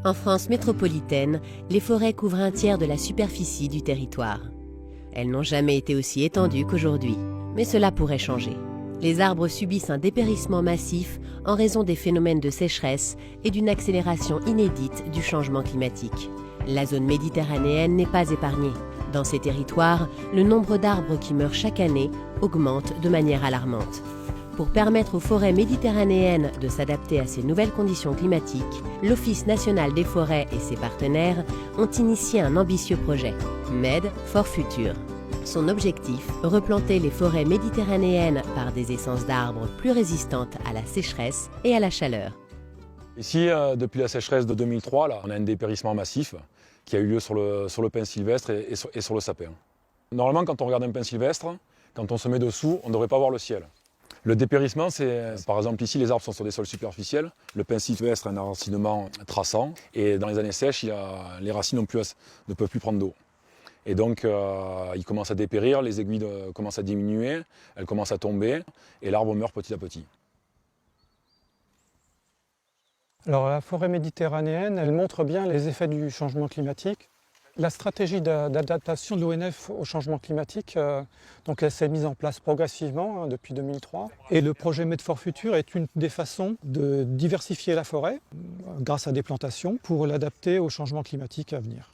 En France métropolitaine, les forêts couvrent un tiers de la superficie du territoire. Elles n'ont jamais été aussi étendues qu'aujourd'hui, mais cela pourrait changer. Les arbres subissent un dépérissement massif en raison des phénomènes de sécheresse et d'une accélération inédite du changement climatique. La zone méditerranéenne n'est pas épargnée. Dans ces territoires, le nombre d'arbres qui meurent chaque année augmente de manière alarmante. Pour permettre aux forêts méditerranéennes de s'adapter à ces nouvelles conditions climatiques, l'Office national des forêts et ses partenaires ont initié un ambitieux projet, MED for Future. Son objectif, replanter les forêts méditerranéennes par des essences d'arbres plus résistantes à la sécheresse et à la chaleur. Ici, depuis la sécheresse de 2003, on a un dépérissement massif qui a eu lieu sur le pin sylvestre et sur le sapin. Normalement, quand on regarde un pin sylvestre, quand on se met dessous, on ne devrait pas voir le ciel. Le dépérissement, c'est, par exemple ici, les arbres sont sur des sols superficiels. Le pin sylvestre a un enracinement traçant et dans les années sèches, les racines ne peuvent plus prendre d'eau. Et donc, il commence à dépérir, les aiguilles commencent à diminuer, elles commencent à tomber et l'arbre meurt petit à petit. Alors la forêt méditerranéenne, elle montre bien les effets du changement climatique. La stratégie d'adaptation de l'ONF au changement climatique, donc elle s'est mise en place progressivement depuis 2003. Et le projet MED for Future est une des façons de diversifier la forêt grâce à des plantations pour l'adapter au changement climatique à venir.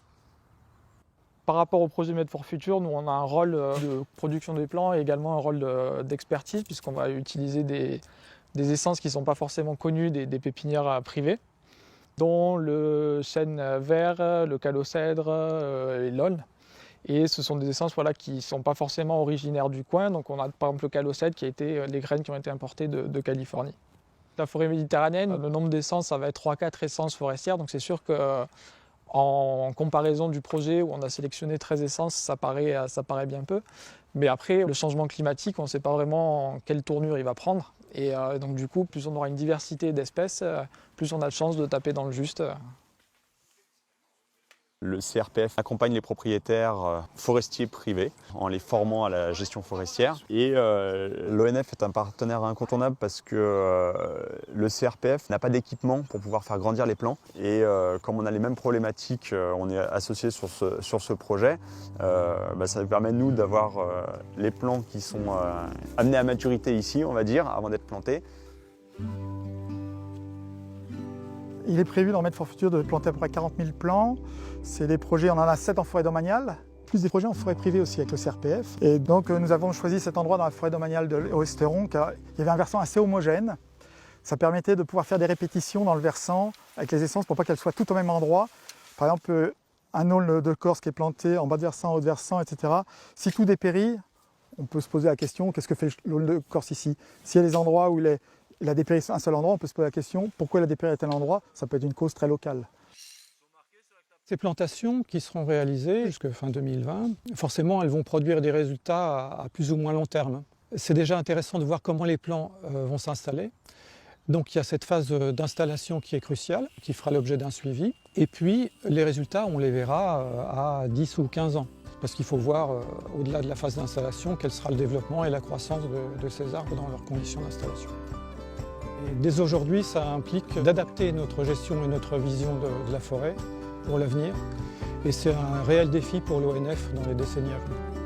Par rapport au projet MED for Future, nous on a un rôle de production des plants et également un rôle d'expertise puisqu'on va utiliser des essences qui ne sont pas forcément connues des pépinières privées, dont le chêne vert, le calocèdre et l'aulne. Et ce sont des essences qui ne sont pas forcément originaires du coin. Donc on a par exemple le calocèdre qui a été les graines qui ont été importées de Californie. La forêt méditerranéenne, le nombre d'essences, ça va être 3-4 essences forestières. Donc c'est sûr qu'en comparaison du projet où on a sélectionné 13 essences, ça paraît bien peu. Mais après, le changement climatique, on ne sait pas vraiment quelle tournure il va prendre. Et donc du coup, plus on aura une diversité d'espèces, plus on a de chances de taper dans le juste. Le CRPF accompagne les propriétaires forestiers privés en les formant à la gestion forestière. Et l'ONF est un partenaire incontournable parce que le CRPF n'a pas d'équipement pour pouvoir faire grandir les plants. Et comme on a les mêmes problématiques, on est associé sur ce projet, ça nous permet nous d'avoir les plants qui sont amenés à maturité ici, on va dire, avant d'être plantés. Il est prévu dans MED for Future de planter à peu près 40 000 plants. C'est des projets, on en a 7 en forêt domaniale, plus des projets en forêt privée aussi avec le CRPF. Et donc nous avons choisi cet endroit dans la forêt domaniale de l'Ouesteron car il y avait un versant assez homogène. Ça permettait de pouvoir faire des répétitions dans le versant avec les essences pour pas qu'elles soient toutes au même endroit. Par exemple, un aulne de Corse qui est planté en bas de versant, en haut de versant, etc. Si tout dépérit, on peut se poser la question, qu'est-ce que fait l'aulne de Corse ici? S'il y a des endroits où il a dépéri un seul endroit, on peut se poser la question, pourquoi il a dépéri à tel endroit? Ça peut être une cause très locale. Ces plantations qui seront réalisées jusqu'à fin 2020, forcément elles vont produire des résultats à plus ou moins long terme. C'est déjà intéressant de voir comment les plants vont s'installer. Donc il y a cette phase d'installation qui est cruciale, qui fera l'objet d'un suivi. Et puis les résultats, on les verra à 10 ou 15 ans. Parce qu'il faut voir, au-delà de la phase d'installation, quel sera le développement et la croissance de ces arbres dans leurs conditions d'installation. Et dès aujourd'hui, ça implique d'adapter notre gestion et notre vision de la forêt pour l'avenir. Et c'est un réel défi pour l'ONF dans les décennies à venir.